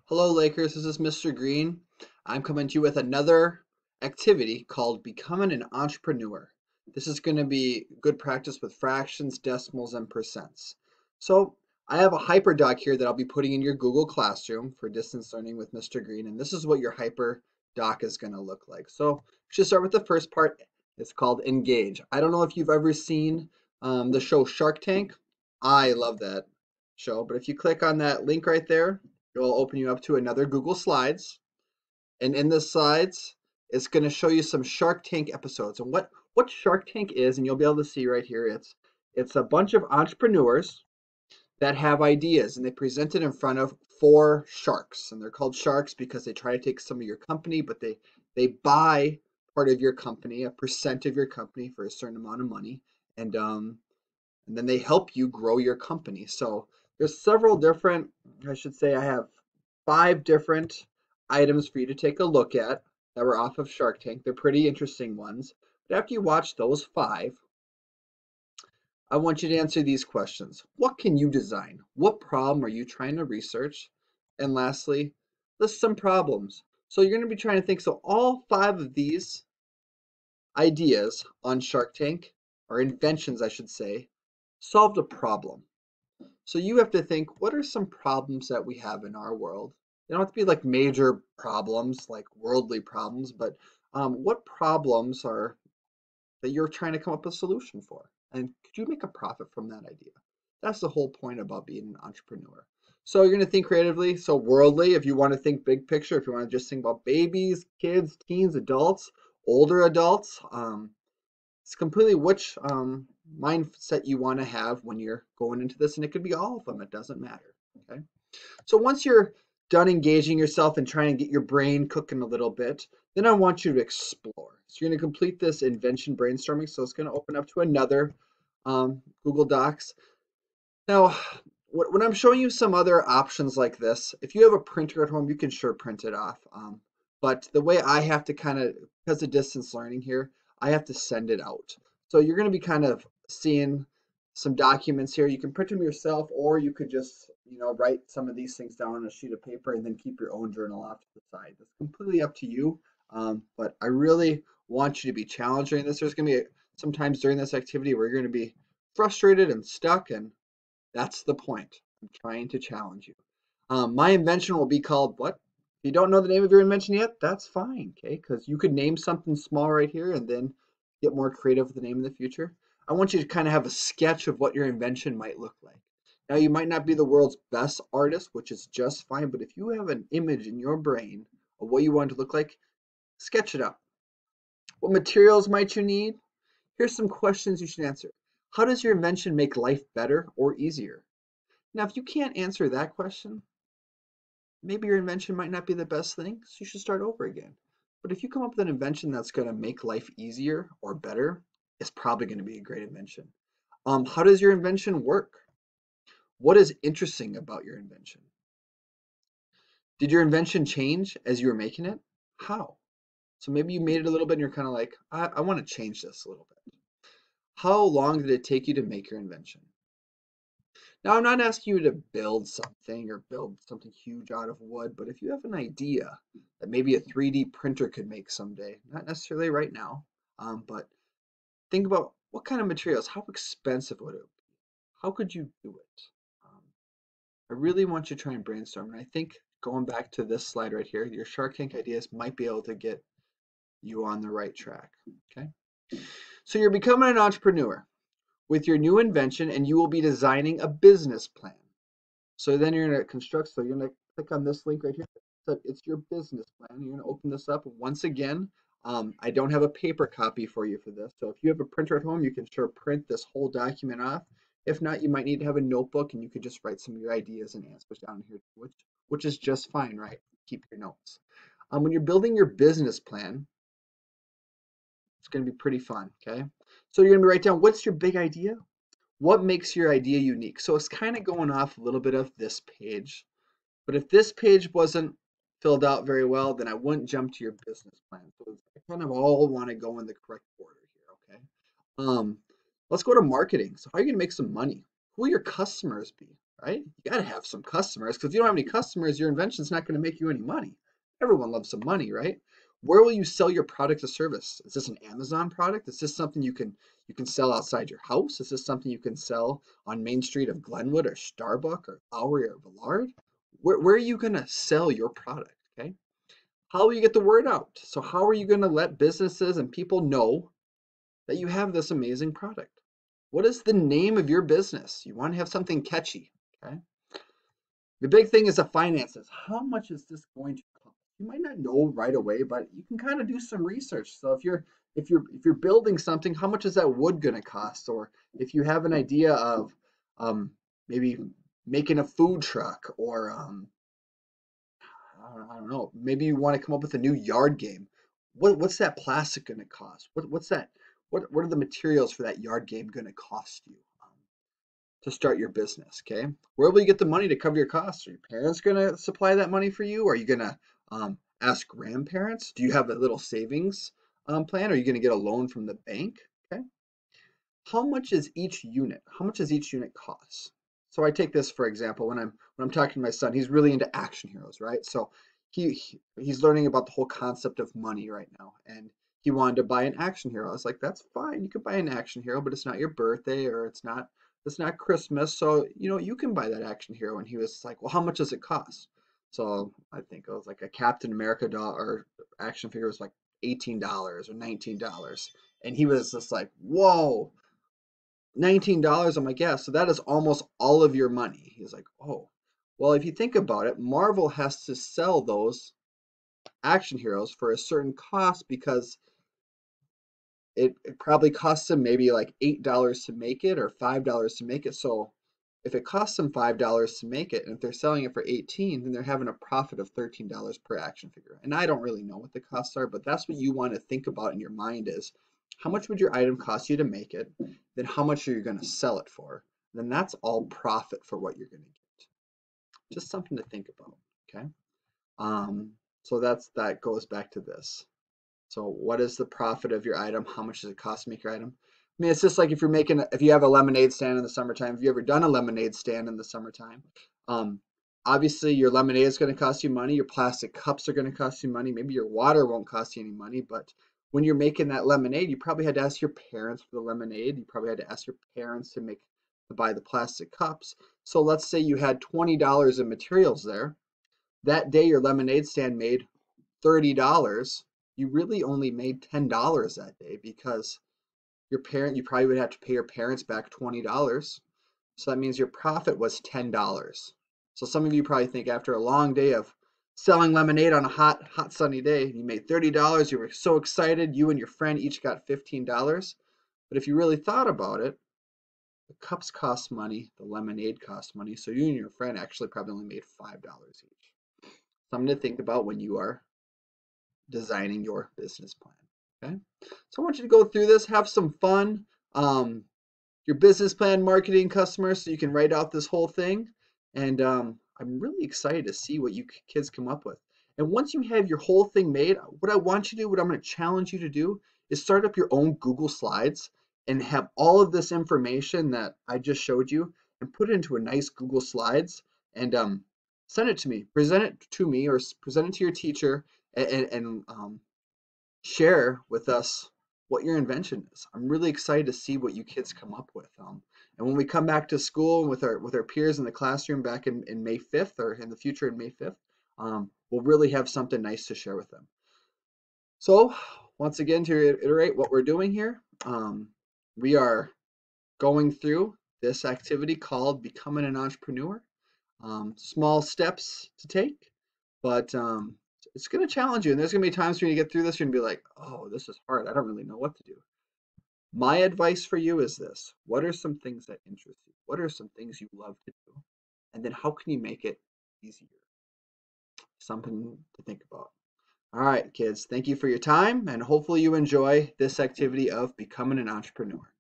Hello, Lakers. This is Mr. Green. I'm coming to you with another activity called Becoming an Entrepreneur. This is going to be good practice with fractions, decimals, and percents. So, I have a hyperdoc here that I'll be putting in your Google Classroom for distance learning with Mr. Green, and this is what your hyperdoc is going to look like. So, we should start with the first part. It's called Engage. I don't know if you've ever seen the show Shark Tank. I love that show, but if you click on that link right there, it'll open you up to another Google Slides. And in the slides, it's going to show you some Shark Tank episodes. And what Shark Tank is, and you'll be able to see right here, it's a bunch of entrepreneurs that have ideas and they present it in front of four sharks. And they're called sharks because they try to take some of your company, but they buy part of your company, a percent of your company for a certain amount of money. And then they help you grow your company. So there's several different, I should say, I have 5 different items for you to take a look at that were off of Shark Tank. They're pretty interesting ones. But after you watch those 5, I want you to answer these questions. What can you design? What problem are you trying to research? And lastly, list some problems. So you're going to be trying to think, so all 5 of these ideas on Shark Tank, or inventions, I should say, solved a problem. So you have to think, what are some problems that we have in our world? They don't have to be like major problems, like worldly problems, but what problems are that you're trying to come up with a solution for? And could you make a profit from that idea? That's the whole point about being an entrepreneur. So you're going to think creatively. So worldly, if you want to think big picture, if you want to just think about babies, kids, teens, adults, older adults, it's completely which mindset you want to have when you're going into this, and it could be all of them. It doesn't matter. Okay. So once you're done engaging yourself and trying to get your brain cooking a little bit, then I want you to explore. So you're going to complete this invention brainstorming. So it's going to open up to another Google Docs. Now, when I'm showing you some other options like this, if you have a printer at home, you can sure print it off. But the way I have to kind of, because of distance learning here, I have to send it out. So you're going to be kind of seeing some documents here. You can print them yourself, or you could just, write some of these things down on a sheet of paper and then keep your own journal off to the side. It's completely up to you. But I really want you to be challenged during this. There's going to be sometimes during this activity where you're going to be frustrated and stuck, and that's the point. I'm trying to challenge you. My invention will be called what? If you don't know the name of your invention yet, that's fine, okay? Because you could name something small right here and then get more creative with the name in the future. I want you to kind of have a sketch of what your invention might look like. Now, you might not be the world's best artist, which is just fine, but if you have an image in your brain of what you want it to look like, sketch it out. What materials might you need? Here's some questions you should answer. How does your invention make life better or easier? Now, if you can't answer that question, maybe your invention might not be the best thing, so you should start over again. But if you come up with an invention that's going to make life easier or better, it's probably going to be a great invention. How does your invention work? What is interesting about your invention? Did your invention change as you were making it? How? So maybe you made it a little bit and you're kind of like, I want to change this a little bit. How long did it take you to make your invention? Now, I'm not asking you to build something or build something huge out of wood, but if you have an idea that maybe a 3D printer could make someday, not necessarily right now, but think about what kind of materials, how expensive would it be? How could you do it? Um, I really want you to try and brainstorm, and I think going back to this slide right here, your Shark Tank ideas might be able to get you on the right track, okay? So you're becoming an entrepreneur with your new invention, and you will be designing a business plan. So then you're going to construct, so you're going to click on this link right here. So it's your business plan. You're going to open this up. Once again, I don't have a paper copy for you for this. So if you have a printer at home, you can sure print this whole document off. If not, you might need to have a notebook and you could just write some of your ideas and answers down here, which is just fine, right? Keep your notes. When you're building your business plan, it's going to be pretty fun, okay? So you're going to write down, what's your big idea? What makes your idea unique? So it's kind of going off a little bit of this page. But if this page wasn't filled out very well, then I wouldn't jump to your business plan. So I kind of all want to go in the correct order here, okay? Let's go to marketing. So how are you going to make some money? Who will your customers be? right? You got to have some customers because if you don't have any customers, your invention's not going to make you any money. Everyone loves some money, right? Where will you sell your product or service? Is this an Amazon product? Is this something you can sell outside your house? Is this something you can sell on Main Street of Glenwood or Starbucks or Lowry or Villard? Where are you going to sell your product? Okay. How will you get the word out? So how are you going to let businesses and people know that you have this amazing product? What is the name of your business? You want to have something catchy, okay? The big thing is the finances. How much is this going to cost? You might not know right away, but you can kind of do some research. So if you're building something, how much is that wood going to cost? Or if you have an idea of maybe making a food truck, or I don't know, maybe you want to come up with a new yard game. What's that plastic going to cost? What's that? What are the materials for that yard game going to cost you? To start your business. Okay, where will you get the money to cover your costs? Are your parents going to supply that money for you? Are you going to ask grandparents? Do you have a little savings plan? Are you going to get a loan from the bank? Okay, how much is each unit? How much does each unit cost? So I take this for example when I'm talking to my son. He's really into action heroes, right? So he's learning about the whole concept of money right now, and he wanted to buy an action hero. I was like, that's fine. You can buy an action hero, but it's not your birthday or it's not Christmas, so you can buy that action hero. And he was like, well, how much does it cost? So I think it was like a Captain America doll or action figure was like $18 or $19, and he was just like, whoa. $19. I'm like, yeah, so that is almost all of your money. He's like, oh, well, if you think about it, Marvel has to sell those action heroes for a certain cost because it probably costs them maybe like $8 to make it or $5 to make it. So if it costs them $5 to make it, and if they're selling it for 18, then they're having a profit of $13 per action figure. And I don't really know what the costs are, but that's what you want to think about in your mind is how much would your item cost you to make it? Then how much are you going to sell it for? Then that's all profit for what you're going to get. Just something to think about. Okay. Um, so that goes back to this. So what is the profit of your item? How much does it cost to make your item? I mean, it's just like if you have a lemonade stand in the summertime. Have you ever done a lemonade stand in the summertime? Um, Obviously, your lemonade is going to cost you money. Your plastic cups are going to cost you money. Maybe your water won't cost you any money. But when you're making that lemonade, you probably had to ask your parents for the lemonade. You probably had to ask your parents to buy the plastic cups. So let's say you had $20 in materials there. That day, your lemonade stand made $30. You really only made $10 that day because you probably would have to pay your parents back $20. So that means your profit was $10. So some of you probably think after a long day of selling lemonade on a hot sunny day, you made $30. You were so excited. You and your friend each got $15. But if you really thought about it, the cups cost money, the lemonade cost money. So you and your friend actually probably only made $5 each. Something to think about when you are designing your business plan. Okay, so I want you to go through this, have some fun. Your business plan, marketing, customers, so you can write out this whole thing. And I'm really excited to see what you kids come up with. And once you have your whole thing made, what I want you to do, what I'm going to challenge you to do, is start up your own Google Slides and have all of this information that I just showed you and put it into a nice Google Slides and send it to me. Present it to me or present it to your teacher and share with us what your invention is. I'm really excited to see what you kids come up with. And when we come back to school with our peers in the classroom back in May 5th or in the future in May 5th, we'll really have something nice to share with them. So once again, to reiterate what we're doing here, we are going through this activity called Becoming an Entrepreneur. Small steps to take, but it's going to challenge you. And there's going to be times when you get through this, you're going to be like, oh, this is hard. I don't really know what to do. My advice for you is this. What are some things that interest you? What are some things you love to do? And then how can you make it easier? Something to think about. All right, kids, thank you for your time, and hopefully you enjoy this activity of becoming an entrepreneur.